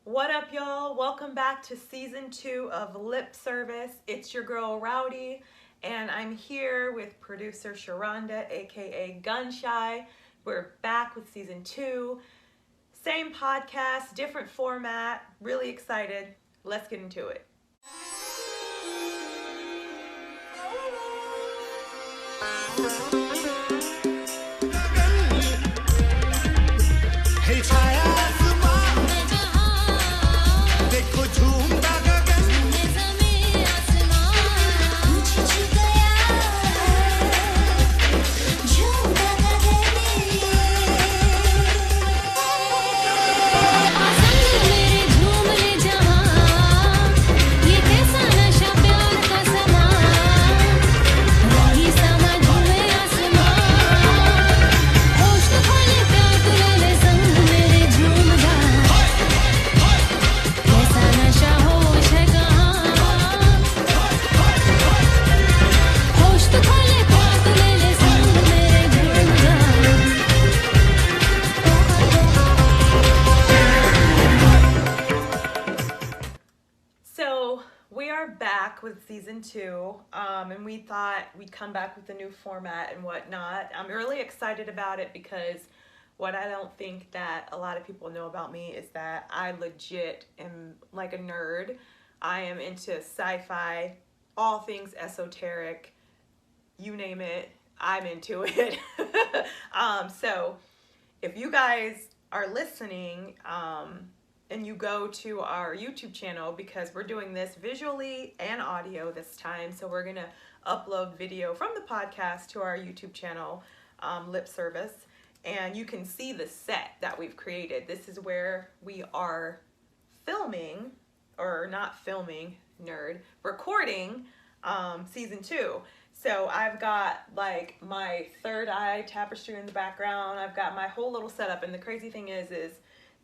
What up, y'all? Welcome back to season 2 of Lip Service. It's your girl Rowdy, and I'm here with producer Sharonda, aka Gunshy. We're back with season 2. Same podcast, different format. Really excited. Let's get into it. Hey, छाया आसमां देखो झूमता गगन So we are back with season 2, and we thought we'd come back with a new format and whatnot. I'm really excited about it because what I don't think that a lot of people know about me is that I legit am like a nerd. I am into sci-fi, all things esoteric, you name it, I'm into it. So if you guys are listening, and you go to our YouTube channel, because we're doing this visually and audio this time. So we're going to upload video from the podcast to our YouTube channel, Lip Service. And you can see the set that we've created. This is where we are filming, or not filming, nerd, recording season 2. So I've got like my third eye tapestry in the background. I've got my whole little setup. And the crazy thing is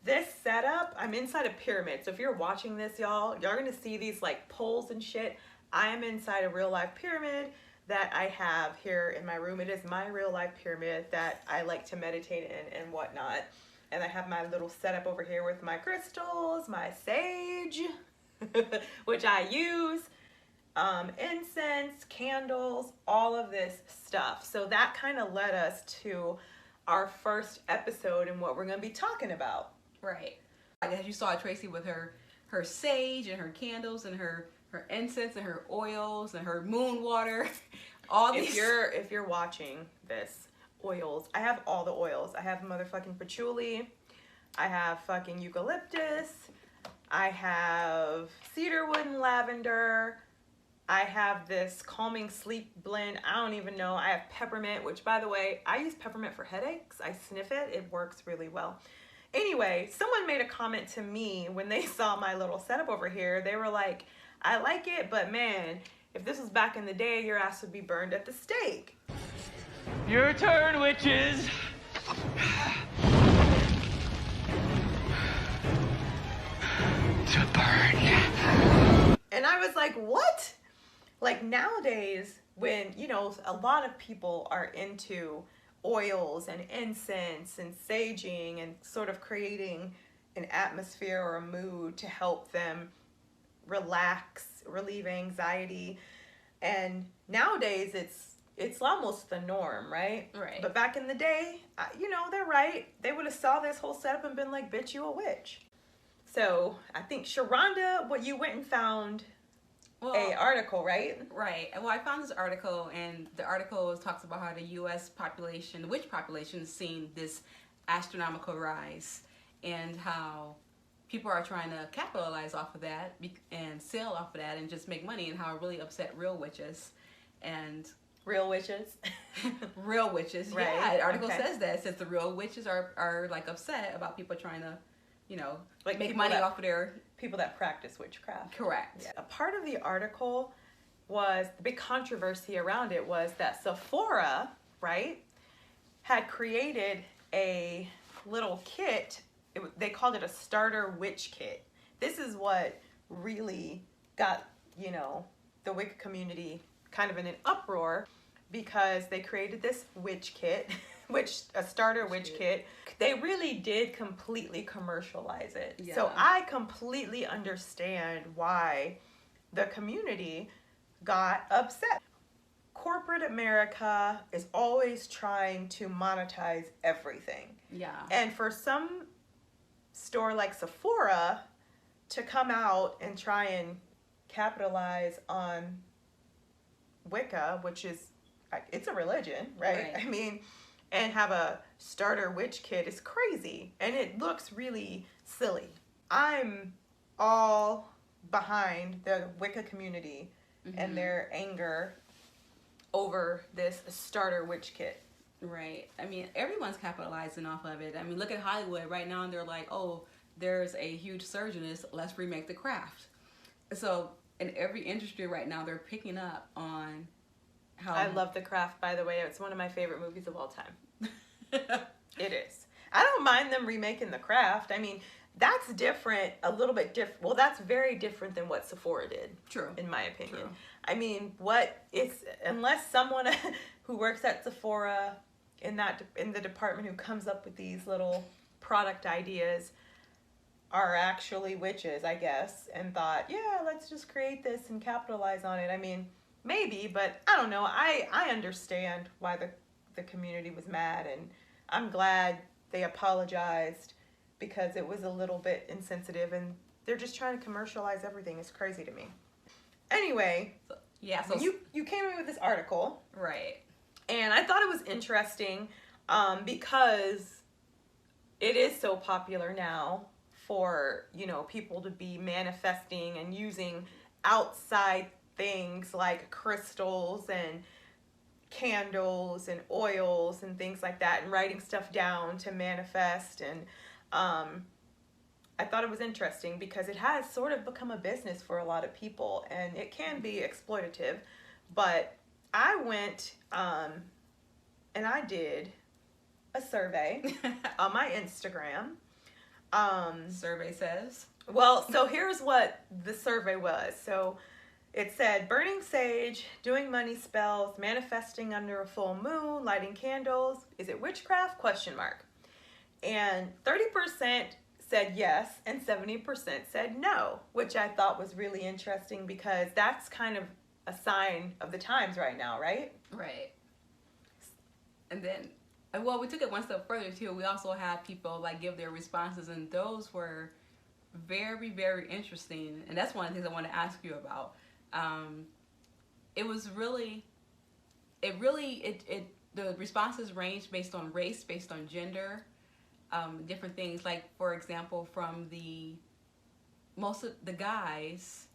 this setup, I'm inside a pyramid. So if you're watching this, y'all gonna see these like poles and shit. I am inside a real life pyramid that I have here in my room. It is my real life pyramid that I like to meditate in and whatnot. And I have my little setup over here with my crystals, my sage, which I use, incense, candles, all of this stuff. So that kind of led us to our first episode and what we're gonna be talking about. Right. As you saw Tracy with her sage and her candles and her incense and her oils and her moon water. All these. If you're watching this, oils. I have all the oils. I have motherfucking patchouli. I have fucking eucalyptus. I have cedarwood and lavender. I have this calming sleep blend. I don't even know. I have peppermint, which by the way, I use peppermint for headaches. I sniff it. It works really well. Anyway, someone made a comment to me when they saw my little setup over here. They were like, I like it, but man, if this was back in the day, your ass would be burned at the stake. Your turn, witches. To burn. And I was like, what? Like nowadays, when, a lot of people are into oils and incense and saging and sort of creating an atmosphere or a mood to help them relax, relieve anxiety. And nowadays it's almost the norm, right? Right. But back in the day, they're right. They would have saw this whole setup and been like, bitch, you a witch. So I think Sharonda, what you went and found a article, right? Right. Well, I found this article, and the article talks about how the U.S. population, the witch population, has seen this astronomical rise, and how people are trying to capitalize off of that and sell off of that and just make money, and how it really upset real witches. And real witches. Real witches, right. Yeah. The article says that. It says the real witches are like upset about people trying to, like make money off of their people that practice witchcraft. Correct. Yeah. A part of the article was the big controversy around it was that Sephora, right, had created a little kit. They called it a starter witch kit. This is what really got, the Wicca community kind of in an uproar, because they created this witch kit, a starter witch kit, they really did completely commercialize it. Yeah. So I completely understand why the community got upset. Corporate America is always trying to monetize everything. Yeah. And for some store like Sephora to come out and try and capitalize on Wicca, which is, it's a religion, right? Right. I mean, and have a starter witch kit is crazy. And it looks really silly. I'm all behind the Wicca community and their anger over this starter witch kit. Right. I mean, everyone's capitalizing off of it. I mean, look at Hollywood right now, and they're like, oh, there's a huge surge in this. Let's remake The Craft. So in every industry right now, they're picking up on how I love The Craft, by the way. It's one of my favorite movies of all time. It is. I don't mind them remaking The Craft. I mean, that's different, a little bit different. Well, that's very different than what Sephora did. True. In my opinion. True. I mean, unless someone who works at Sephora in the department who comes up with these little product ideas are actually witches, I guess, and thought, yeah, let's just create this and capitalize on it. I mean, maybe, but I don't know. I understand why the community was mad, and I'm glad they apologized because it was a little bit insensitive, and they're just trying to commercialize everything. It's crazy to me. Anyway, So you came in with this article, right. and I thought it was interesting because it is so popular now for, people to be manifesting and using outside things like crystals and candles and oils and things like that, and writing stuff down to manifest. And I thought it was interesting because it has sort of become a business for a lot of people, and it can be exploitative. But I went and I did a survey on my Instagram. Survey says. Well, so here's what the survey was. So it said burning sage, doing money spells, manifesting under a full moon, lighting candles. Is it witchcraft? ? And 30% said yes and 70% said no, which I thought was really interesting because that's kind of a sign of the times right now, right? Right. And then, well, we took it one step further too. We also had people give their responses, and those were very, very interesting. And that's one of the things I want to ask you about. It was really, the responses ranged based on race, based on gender, different things. Like, for example, from most of the guys,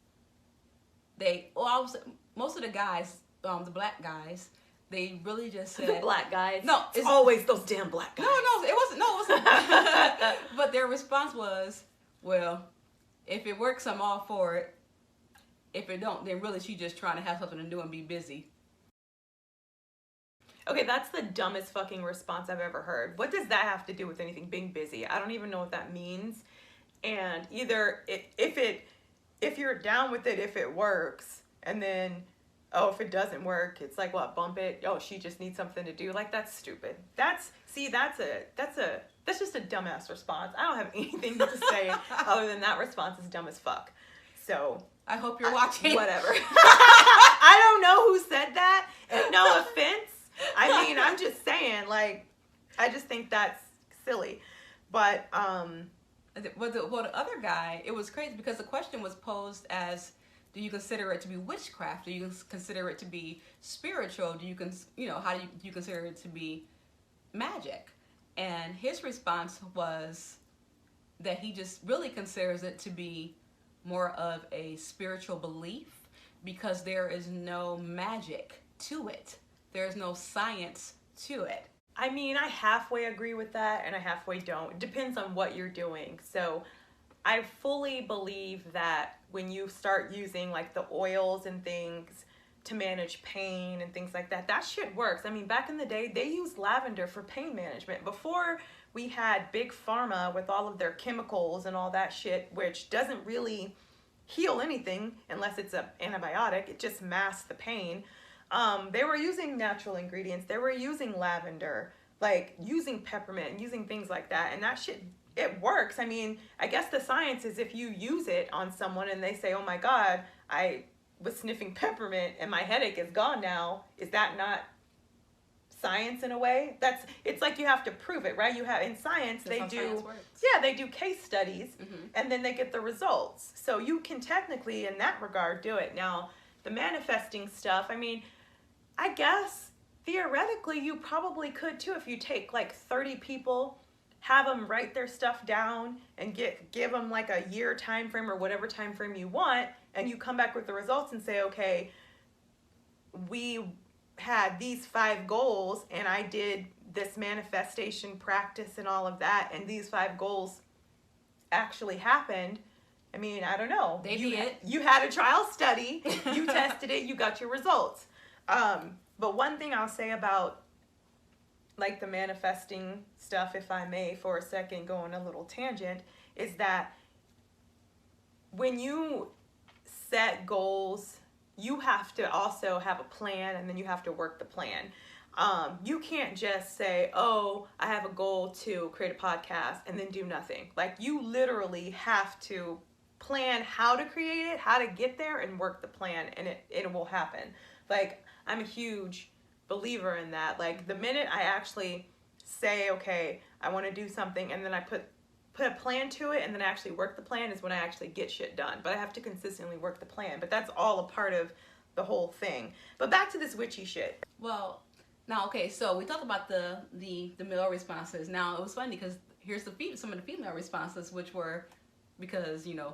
most of the guys, the black guys, they really just said The black guys. No, it's always those damn black guys. No, it wasn't. But their response was, well, if it works, I'm all for it. If it don't, then really she's just trying to have something to do and be busy. Okay, that's the dumbest fucking response I've ever heard. What does that have to do with anything being busy? I don't even know what that means. And either if you're down with it, if it works, and then, oh, if it doesn't work, it's like, what, bump it? Oh, she just needs something to do. Like, that's stupid. That's just a dumbass response. I don't have anything to say other than that response is dumb as fuck. So I hope you're watching. whatever. I don't know who said that. And no offense. I mean, I'm just saying, I just think that's silly. But, the other guy, it was crazy because the question was posed as, do you consider it to be witchcraft? Do you consider it to be spiritual? How do you consider it to be magic? And his response was that he just really considers it to be more of a spiritual belief because there is no magic to it. There's no science to it. I mean, I halfway agree with that and I halfway don't. It depends on what you're doing. So I fully believe that when you start using the oils and things to manage pain and things like that, that shit works. I mean, back in the day, they used lavender for pain management. Before we had Big Pharma with all of their chemicals and all that shit, which doesn't really heal anything unless it's an antibiotic. It just masks the pain. They were using natural ingredients. They were using lavender. like using peppermint and using things like that, and that shit, it works. I mean, I guess the science is if you use it on someone and they say, oh my God, I was sniffing peppermint and my headache is gone now, is that not science in a way? It's like you have to prove it, right? You have, in science, That's how they science do, works. yeah, they do case studies, and then they get the results. So you can technically, in that regard, do it. Now, the manifesting stuff, I mean, I guess theoretically you probably could too if you take like 30 people, have them write their stuff down and give them like a year time frame or whatever time frame you want, and you come back with the results and say, okay, we had these 5 goals and I did this manifestation practice and all of that, and these 5 goals actually happened. I mean, I don't know. They you did. You had a trial study, you tested it, you got your results. But one thing I'll say about like the manifesting stuff, if I may for a second go on a little tangent, is that when you set goals, you have to also have a plan, and then you have to work the plan. You can't just say, oh, I have a goal to create a podcast and then do nothing. Like, you literally have to plan how to create it, how to get there, and work the plan, and it will happen. Like, I'm a huge believer in that. Like, the minute I actually say, okay, I want to do something, and then I put a plan to it, and then I actually work the plan, is when I actually get shit done. But I have to consistently work the plan. But that's all a part of the whole thing. But back to this witchy shit. Well, now, okay, so we talked about the male responses. Now, it was funny because here's some of the female responses, which were, because, you know,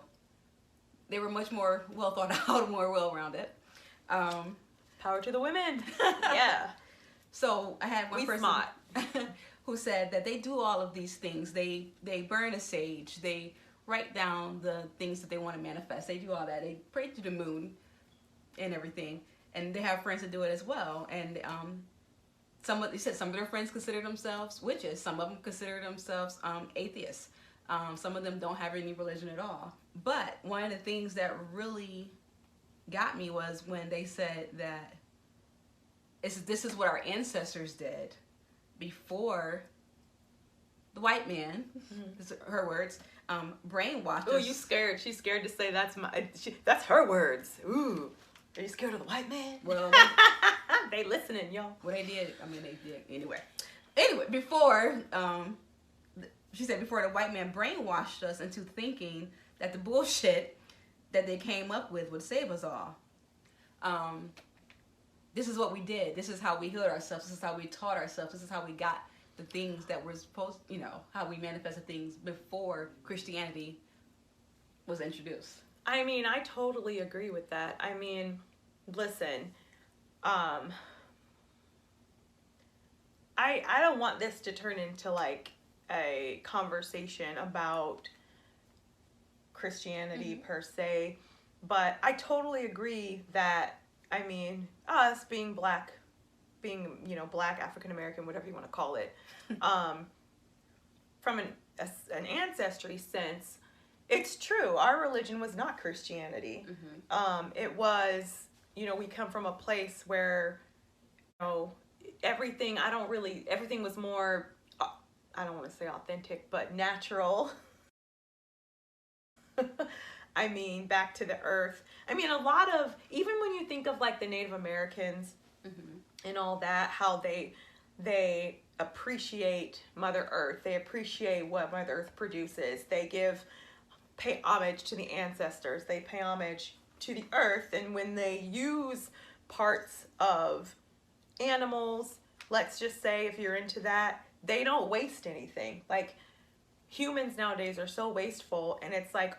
they were much more well thought out, more well-rounded. Power to the women. Yeah. So I had one We person smart. who said that they do all of these things. They burn a sage. They write down the things that they want to manifest. They do all that. They pray to the moon and everything. And they have friends that do it as well. And they said some of their friends consider themselves witches. Some of them consider themselves atheists. Some of them don't have any religion at all. But one of the things that really got me was when they said that this is what our ancestors did before the white man, this is her words, brainwashed Ooh, us. you scared. She's scared to say that's her words. Ooh. Are you scared of the white man? Well, they listening, y'all. well, they did. I mean, they did. Anyway, before, she said before the white man brainwashed us into thinking that the bullshit that they came up with would save us all. This is what we did. This is how we healed ourselves. This is how we taught ourselves. This is how we got the things that were supposed, you know, how we manifested things before Christianity was introduced. I mean, I totally agree with that. I mean, listen, I don't want this to turn into like a conversation about Christianity per se, but I totally agree that, I mean, us being black, you know, black, African American, whatever you want to call it, from an ancestry sense, it's true. Our religion was not Christianity. It was, you know, we come from a place where, you know, everything was more, I don't want to say authentic, but natural. I mean, back to the earth. I mean, a lot of, even when you think of like the Native Americans and all that, how they appreciate Mother Earth. They appreciate what Mother Earth produces. They pay homage to the ancestors. They pay homage to the earth. And when they use parts of animals, let's just say if you're into that, they don't waste anything. Like, humans nowadays are so wasteful, and it's like,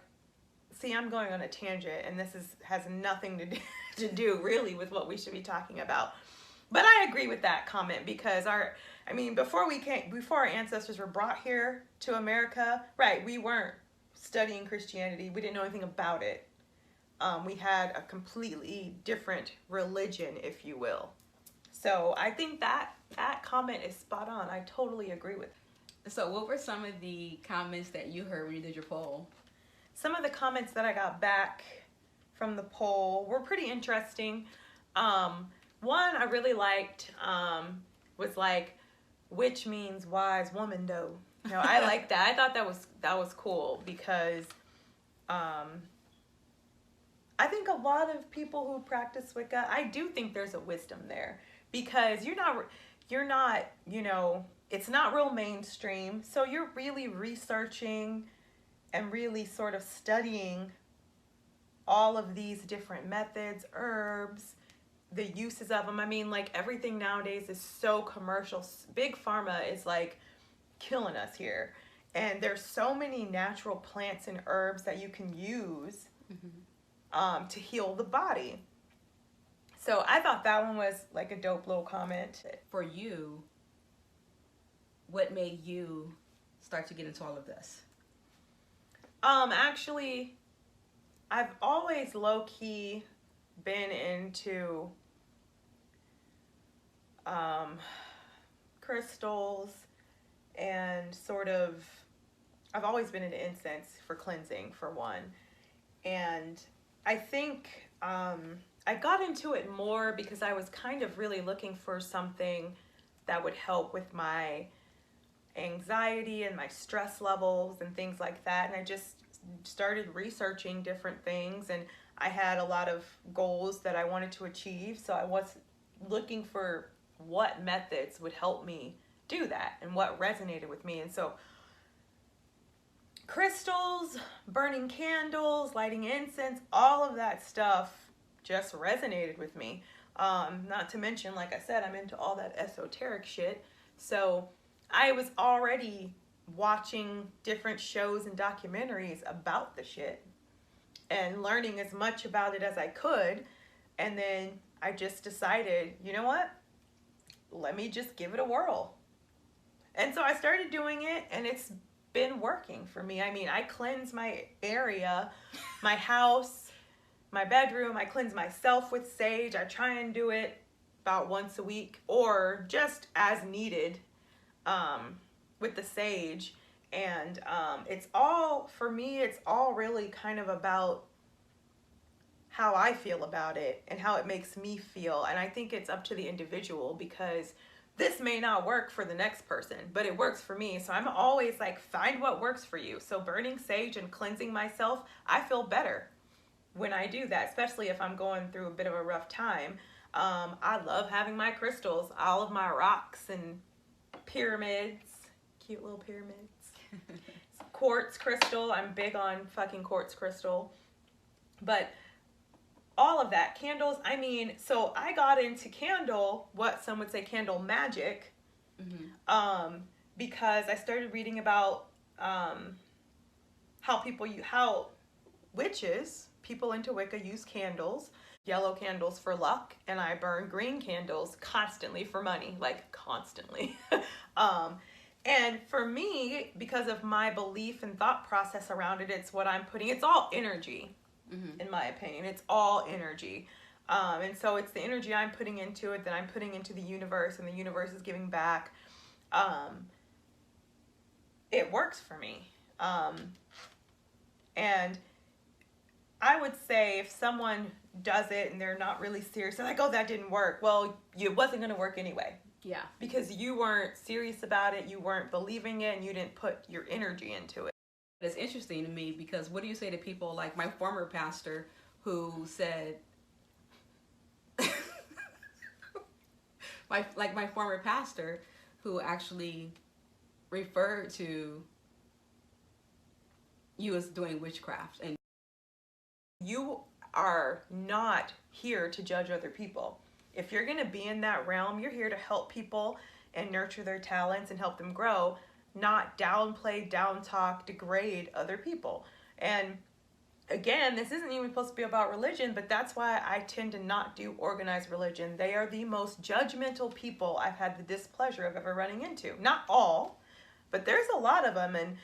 see, I'm going on a tangent, and this has nothing to do really with what we should be talking about. But I agree with that comment, because before our ancestors were brought here to America, right, we weren't studying Christianity. We didn't know anything about it. We had a completely different religion, if you will. So I think that comment is spot on. I totally agree with it. So what were some of the comments that you heard when you did your poll? Some of the comments that I got back from the poll were pretty interesting. One I really liked was like, witch means wise woman though. You know, I like that. I thought that was cool because I think a lot of people who practice Wicca, I do think there's a wisdom there because you're not, you know, it's not real mainstream. So you're really researching and really sort of studying all of these different methods, herbs, the uses of them. I mean, like everything nowadays is so commercial. Big pharma is like killing us here. And there's so many natural plants and herbs that you can use to heal the body. So I thought that one was like a dope little comment. For you, what made you start to get into all of this? Actually, I've always low-key been into crystals and sort of, I've always been into incense for cleansing, for one. And I think I got into it more because I was kind of really looking for something that would help with my anxiety and my stress levels and things like that. And I just started researching different things, and I had a lot of goals that I wanted to achieve. So I was looking for what methods would help me do that and what resonated with me. And so crystals, burning candles, lighting incense, all of that stuff just resonated with me. Not to mention, like I said, I'm into all that esoteric shit. So I was already watching different shows and documentaries about the shit and learning as much about it as I could. And then I just decided, you know what? Let me just give it a whirl. And so I started doing it, and it's been working for me. I mean, I cleanse my area, my house, my bedroom. I cleanse myself with sage. I try and do it about once a week or just as needed with the sage. And it's all, for me, it's all really kind of about how I feel about it and how it makes me feel. And I think it's up to the individual because this may not work for the next person, but it works for me. So I'm always like, find what works for you. So burning sage and cleansing myself, I feel better when I do that, especially if I'm going through a bit of a rough time. I love having my crystals, all of my rocks and pyramids, cute little pyramids. Quartz crystal, I'm big on fucking quartz crystal. But all of that, candles, I mean, so I got into what some would say candle magic, because I started reading about how witches, people into Wicca, use candles, yellow candles for luck, and I burn green candles constantly for money, like constantly. And for me, because of my belief and thought process around it, it's all energy. In my opinion, it's all energy. And so it's the energy I'm putting into it that I'm putting into the universe, and the universe is giving back. It works for me. And I would say if someone does it and they're not really serious, they're like, oh, that didn't work. Well, it wasn't going to work anyway. Yeah. Because you weren't serious about it, you weren't believing it, and you didn't put your energy into it. It's interesting to me because what do you say to people like my former pastor who said, my former pastor who actually referred to you as doing witchcraft? And you are not here to judge other people. If you're going to be in that realm, you're here to help people and nurture their talents and help them grow, not downplay, down talk, degrade other people. And again, this isn't even supposed to be about religion, but that's why I tend to not do organized religion. They are the most judgmental people I've had the displeasure of ever running into. Not all, but there's a lot of them. And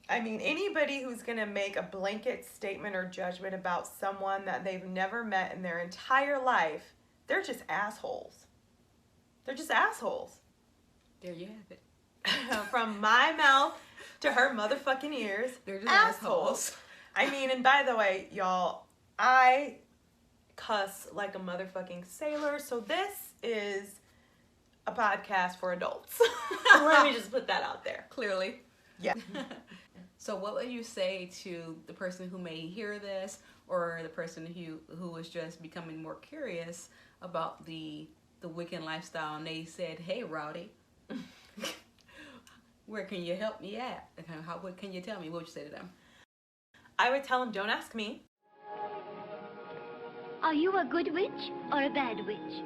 I mean, anybody who's going to make a blanket statement or judgment about someone that they've never met in their entire life, they're just assholes. They're just assholes. there you have it. From my mouth to her motherfucking ears. They're just assholes. I mean, and by the way, y'all, I cuss like a motherfucking sailor. So this is a podcast for adults. Let me just put that out there. Clearly. Yeah. So what would you say to the person who may hear this, or the person who is just becoming more curious about the Wiccan lifestyle, and they said, "Hey, Rowdy, where can you help me at? What can you tell me?" What would you say to them? I would tell them, don't ask me. Are you a good witch or a bad witch?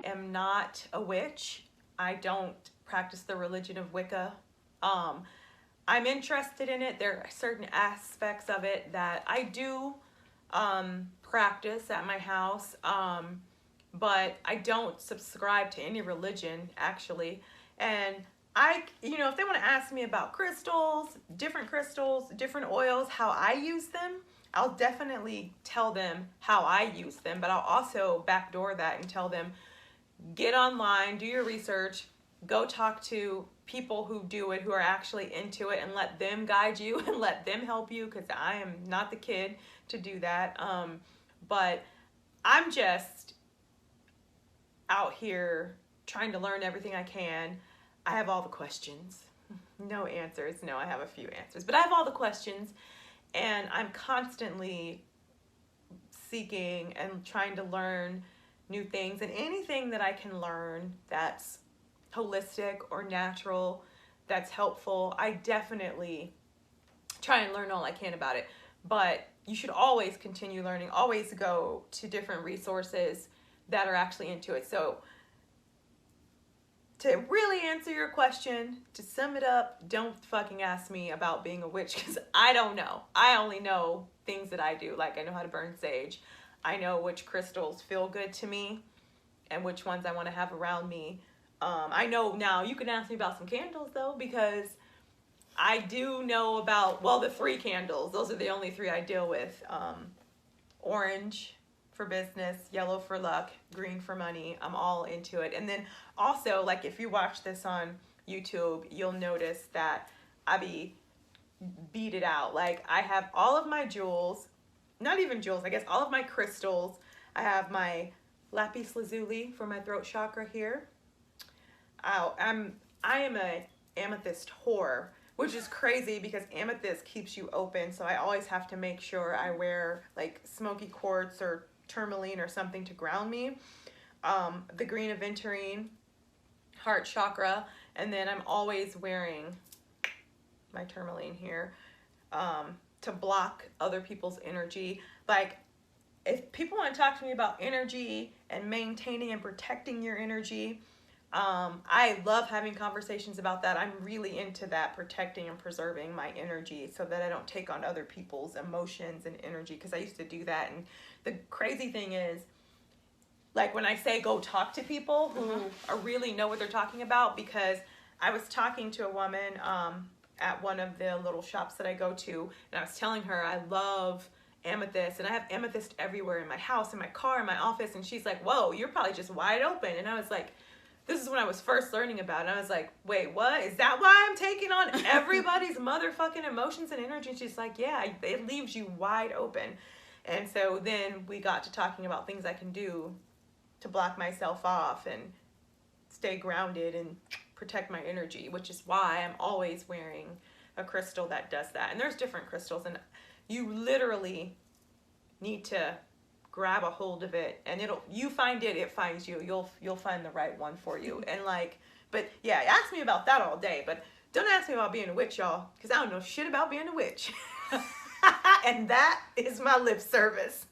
Am not a witch. I don't practice the religion of Wicca. I'm interested in it. There are certain aspects of it that I do practice at my house, but I don't subscribe to any religion, actually. And if they want to ask me about crystals, different oils, how I use them, I'll definitely tell them how I use them, but I'll also backdoor that and tell them, get online, do your research, go talk to people who do it, who are actually into it, and let them guide you and let them help you, because I am not the kid to do that. But I'm just out here trying to learn everything I can. I have all the questions. No answers. No, I have a few answers, but I have all the questions, and I'm constantly seeking and trying to learn new things, and anything that I can learn that's holistic or natural, that's helpful, I definitely try and learn all I can about it. But you should always continue learning, always go to different resources that are actually into it. So to really answer your question, to sum it up, don't fucking ask me about being a witch, because I don't know. I only know things that I do. Like, I know how to burn sage. I know which crystals feel good to me and which ones I want to have around me. I know now, you can ask me about some candles though, because I do know about, well, the 3 candles. Those are the only 3 I deal with. Orange for business, yellow for luck, green for money. I'm all into it. And then also, like, if you watch this on YouTube, you'll notice that I beat it out. Like, I have all of my jewels, not even jewels, I guess all of my crystals. I have my lapis lazuli for my throat chakra here. I am a amethyst whore, which is crazy because amethyst keeps you open. So I always have to make sure I wear like smoky quartz or tourmaline or something to ground me. The green aventurine, heart chakra, and then I'm always wearing my tourmaline here to block other people's energy. Like, if people want to talk to me about energy and maintaining and protecting your energy, I love having conversations about that. I'm really into that, protecting and preserving my energy so that I don't take on other people's emotions and energy, because I used to do that. And the crazy thing is, like, when I say go talk to people who really know what they're talking about, because I was talking to a woman at one of the little shops that I go to, and I was telling her I love amethyst, and I have amethyst everywhere in my house, in my car, in my office, and she's like, whoa, you're probably just wide open. And I was like, this is when I was first learning about it. I was like, wait, what? Is that why I'm taking on everybody's motherfucking emotions and energy? And she's like, yeah, it leaves you wide open. And so then we got to talking about things I can do to block myself off and stay grounded and protect my energy, which is why I'm always wearing a crystal that does that. And there's different crystals, and you literally need to grab a hold of it, and you find it, it finds you. You'll find the right one for you. And like, but yeah, ask me about that all day, but don't ask me about being a witch, y'all, because I don't know shit about being a witch. And that is my lip service.